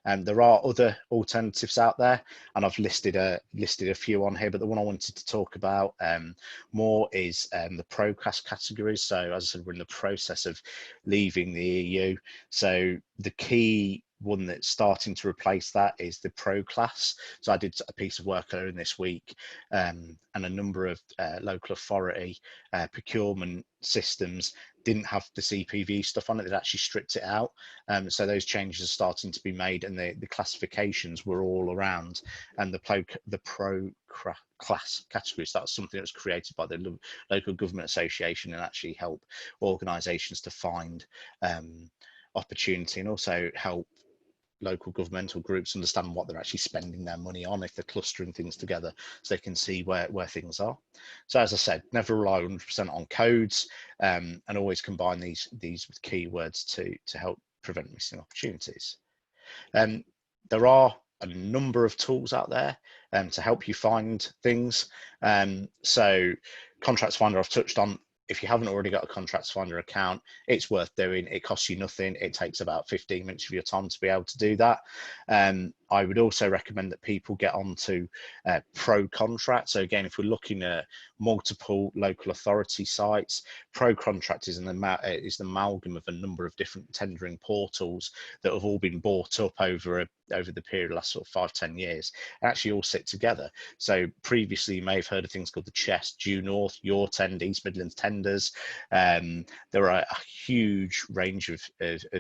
There are other alternatives out there, and I've listed a few on here, but the one I wanted to talk about more is the pro-class categories. So as I said, we're in the process of leaving the EU. So the key one that's starting to replace that is the pro class. So I did a piece of work earlier this week, and a number of local authority procurement systems didn't have the CPV stuff on it. They'd actually stripped it out. So those changes are starting to be made, and the classifications were all around, and the pro class categories. That's something that was created by the local government association and actually help organisations to find opportunity, and also help local governmental groups understand what they're actually spending their money on if they're clustering things together, so they can see where things are. So as I said, never rely 100% on codes, and always combine these with keywords to help prevent missing opportunities. There are a number of tools out there to help you find things. So Contracts Finder I've touched on. If you haven't already got a Contracts Finder account, it's worth doing. It costs you nothing. It takes about 15 minutes of your time to be able to do that. I would also recommend that people get onto Pro Contract. So again, if we're looking at multiple local authority sites, Pro Contract is an amalgam of a number of different tendering portals that have all been bought up over the period of the last sort of 5-10 years, and actually all sit together. So previously you may have heard of things called the Chest, Due North, Your Tend, East Midlands Tenders. There are a huge range of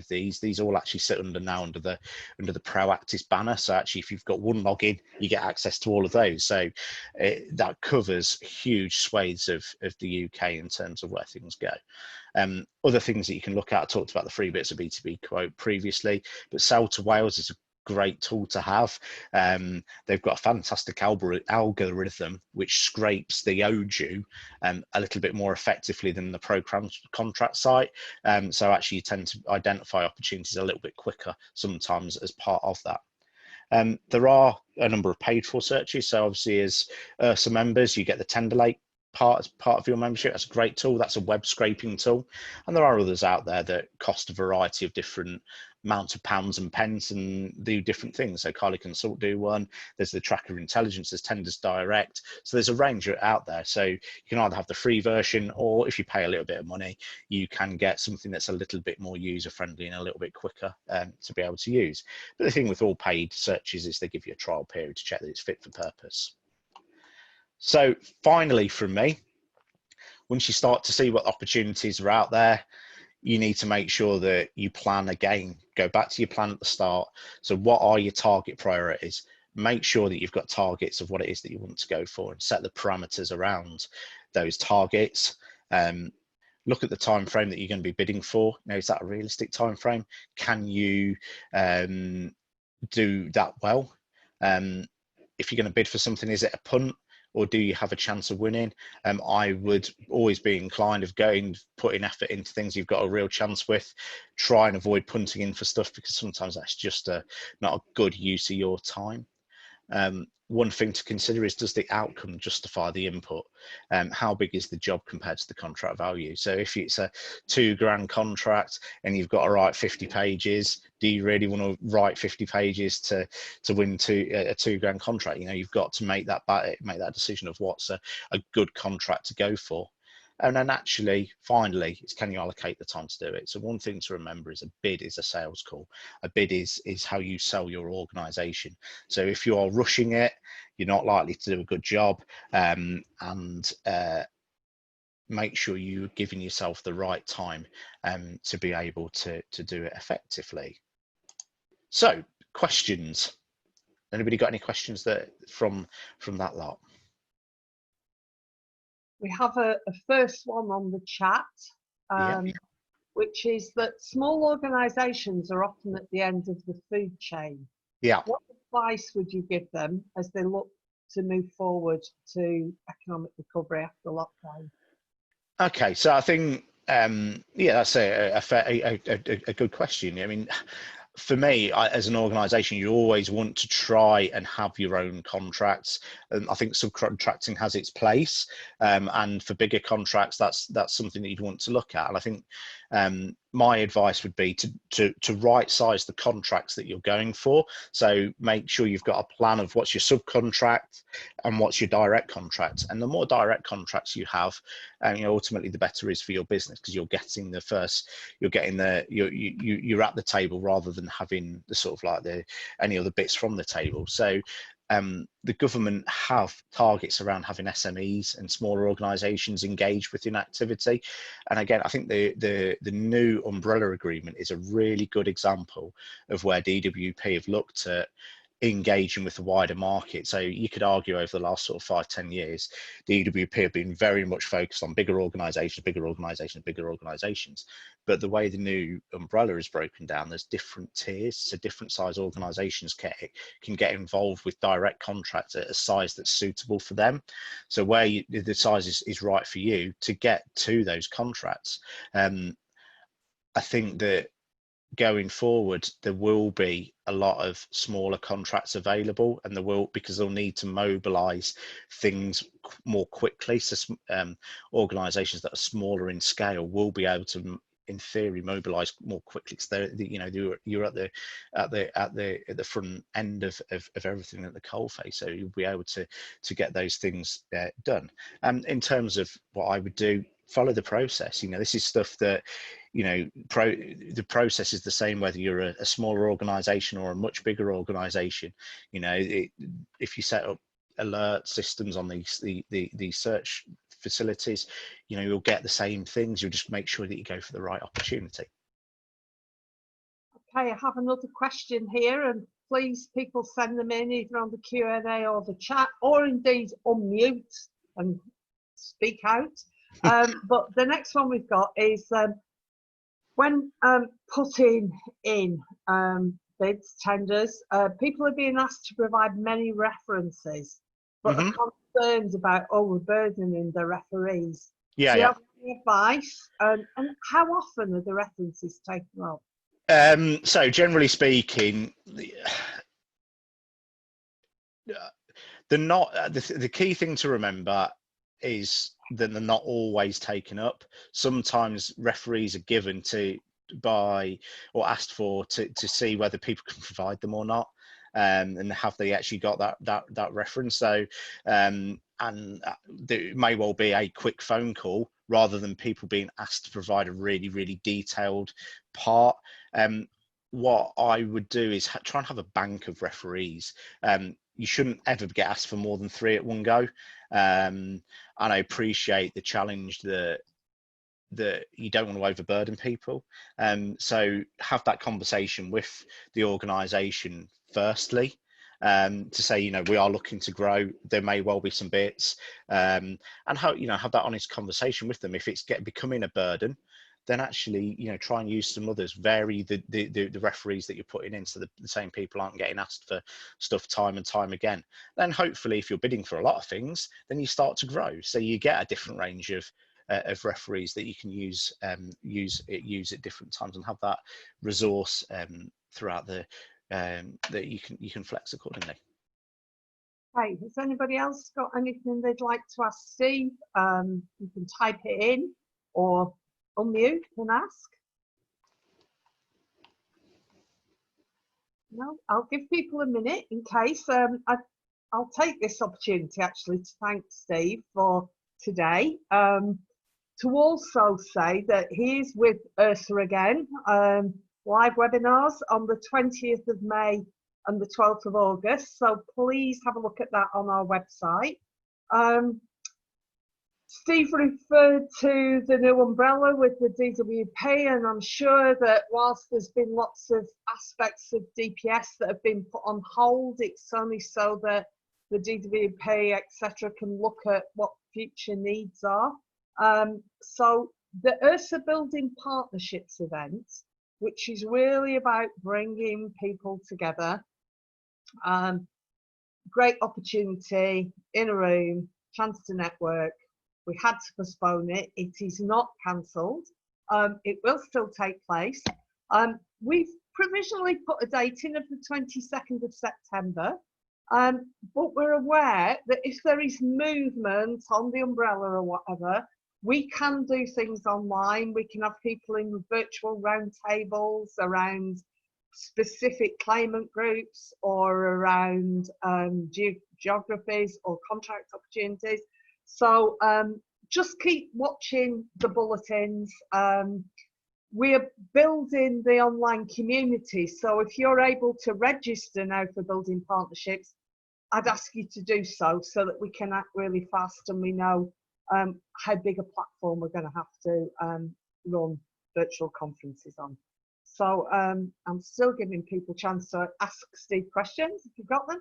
these. These all actually sit under the Proactis banner. So actually, if you've got one login, you get access to all of those. So that covers huge swathes of the UK in terms of where things go. Other things that you can look at, I talked about the free bits of B2B quote previously, but Sell to Wales is a great tool to have. They've got a fantastic algorithm which scrapes the OJU a little bit more effectively than the Pro Contract site. So actually you tend to identify opportunities a little bit quicker sometimes as part of that. There are a number of paid for searches. So obviously as URSA members, you get the Tenderlake part of your membership. That's a great tool. That's a web scraping tool. And there are others out there that cost a variety of different amount of pounds and pence and do different things. So Kylie Consult do one. There's the Tracker Intelligence. There's Tenders Direct. So there's a range out there. So you can either have the free version, or if you pay a little bit of money, you can get something that's a little bit more user friendly and a little bit quicker to be able to use. But the thing with all paid searches is they give you a trial period to check that it's fit for purpose. So finally from me, once you start to see what opportunities are out there, you need to make sure that you plan again. Go back to your plan at the start. So what are your target priorities? Make sure that you've got targets of what it is that you want to go for and set the parameters around those targets. Look at the time frame that you're going to be bidding for. Now, is that a realistic time frame? Can you do that well? If you're going to bid for something, is it a punt, or do you have a chance of winning? I would always be inclined of putting effort into things you've got a real chance with. Try and avoid punting in for stuff, because sometimes that's just not a good use of your time. One thing to consider is, does the outcome justify the input? How big is the job compared to the contract value? So if it's a £2,000 contract and you've got to write 50 pages, do you really want to write 50 pages to win a £2,000 contract? You know, you've got to make that decision of what's a good contract to go for. And then actually, finally, it's, can you allocate the time to do it? So one thing to remember is a bid is a sales call. A bid is how you sell your organization. So if you are rushing it, you're not likely to do a good job. Make sure you're giving yourself the right time to be able to do it effectively. So questions. Anybody got any questions from that lot? We have a first one on the chat, Yeah. which is that small organisations are often at the end of the food chain. Yeah. What advice would you give them as they look to move forward to economic recovery after lockdown? Okay, so I think yeah, that's a good question. I mean, for me, as an organisation, you always want to try and have your own contracts. I think subcontracting has its place, and for bigger contracts, that's something that you'd want to look at. And I think my advice would be to right size the contracts that you're going for. So make sure you've got a plan of what's your subcontract and what's your direct contract. And the more direct contracts you have, you know, ultimately the better is for your business, because you're getting you're at the table rather than having the sort of like any other bits from the table. So the government have targets around having SMEs and smaller organisations engaged within activity. And again, I think the new umbrella agreement is a really good example of where DWP have looked at engaging with the wider market. So you could argue over the last sort of 5-10 years, the DWP have been very much focused on bigger organisations. But the way the new umbrella is broken down, there's different tiers. So different size organisations can get involved with direct contracts at a size that's suitable for them. So where the size is right for you to get to those contracts. I think that going forward, there will be a lot of smaller contracts available, and because they'll need to mobilize things more quickly. So organizations that are smaller in scale will be able to, in theory, mobilize more quickly, because you're at the front end of everything at the coalface, so you'll be able to get those things done. And in terms of what I would do, follow the process. You know, this is stuff that, you know, the process is the same whether you're a smaller organization or a much bigger organization. You know, if you set up alert systems on these search facilities, you know, you'll get the same things. You'll just make sure that you go for the right opportunity. Okay, I have another question here, and please, people, send them in either on the Q&A or the chat, or indeed unmute and speak out. But the next one we've got is when putting in bids, tenders, people are being asked to provide many references, but are concerned about overburdening the referees. Yeah, Do you have any advice? And how often are the references taken up? So generally speaking, the key thing to remember is that they're not always taken up. Sometimes referees are given to by or asked for to see whether people can provide them or not, and have they actually got that reference. So and there may well be a quick phone call rather than people being asked to provide a really detailed part. What I would do is try and have a bank of referees. You shouldn't ever get asked for more than 3 at one go. And I appreciate the challenge that you don't want to overburden people. So have that conversation with the organisation firstly, to say, you know, we are looking to grow. There may well be some bits, and how, you know, have that honest conversation with them. If it's becoming a burden, then actually, you know, try and use some others. Vary the referees that you're putting in, so the same people aren't getting asked for stuff time and time again. Then hopefully, if you're bidding for a lot of things, then you start to grow. So you get a different range of referees that you can use at different times, and have that resource throughout that you can flex accordingly. Hey, has anybody else got anything they'd like to ask Steve? You can type it in or unmute and ask. No, I'll give people a minute in case. I'll take this opportunity actually to thank Steve for today. To also say that he's with Ursa again, live webinars on the 20th of May and the 12th of August. So please have a look at that on our website. Steve referred to the new umbrella with the DWP, and I'm sure that whilst there's been lots of aspects of DPS that have been put on hold, it's only so that the DWP, etc., can look at what future needs are. So the Ursa Building Partnerships event, which is really about bringing people together, great opportunity in a room, chance to network. We had to postpone it. It is not cancelled. It will still take place. We've provisionally put a date in of the 22nd of September, but we're aware that if there is movement on the umbrella or whatever, we can do things online. We can have people in virtual roundtables around specific claimant groups or around geographies or contract opportunities. So just keep watching the bulletins. We're building the online community. So if you're able to register now for building partnerships, I'd ask you to do so that we can act really fast and we know how big a platform we're going to have to run virtual conferences on. So I'm still giving people a chance to ask Steve questions if you've got them.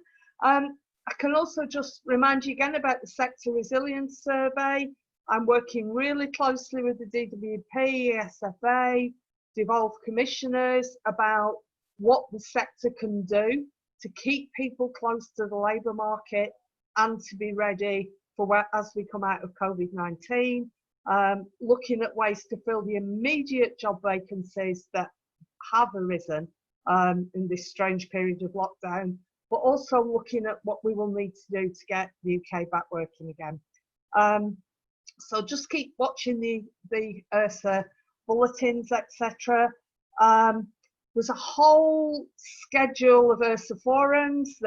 I can also just remind you again about the sector resilience survey. I'm working really closely with the DWP, SFA, devolved commissioners about what the sector can do to keep people close to the labour market and to be ready for as we come out of COVID-19, looking at ways to fill the immediate job vacancies that have arisen in this strange period of lockdown, but also looking at what we will need to do to get the UK back working again. So just keep watching the Ursa bulletins, etc. There's a whole schedule of Ursa forums.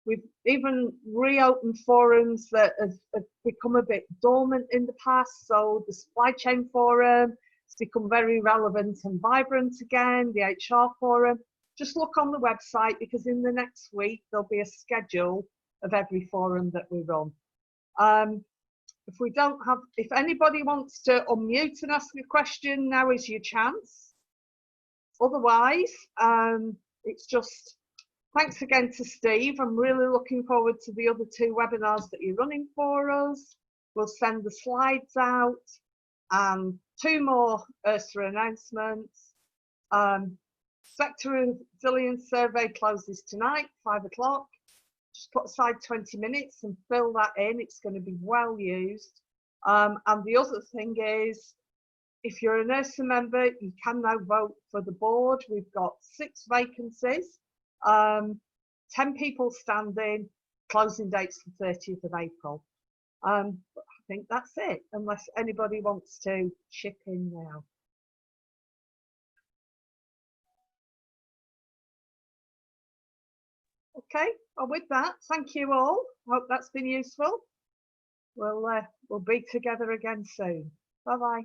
We've even reopened forums that have become a bit dormant in the past. So the supply chain forum has become very relevant and vibrant again, the HR forum. Just look on the website, because in the next week there'll be a schedule of every forum that we run. If anybody wants to unmute and ask a question, now is your chance. Otherwise, it's just thanks again to Steve. I'm really looking forward to the other 2 webinars that you're running for us. We'll send the slides out and 2 more Ursa announcements. Sector resilience survey closes tonight, 5 o'clock. Just put aside 20 minutes and fill that in. It's going to be well used. And the other thing is, if you're an Ursa member, you can now vote for the board. We've got 6 vacancies, 10 people standing, closing dates the 30th of April. I think that's it, unless anybody wants to chip in now. Okay, well, with that, thank you all. Hope that's been useful. We'll be together again soon. Bye bye.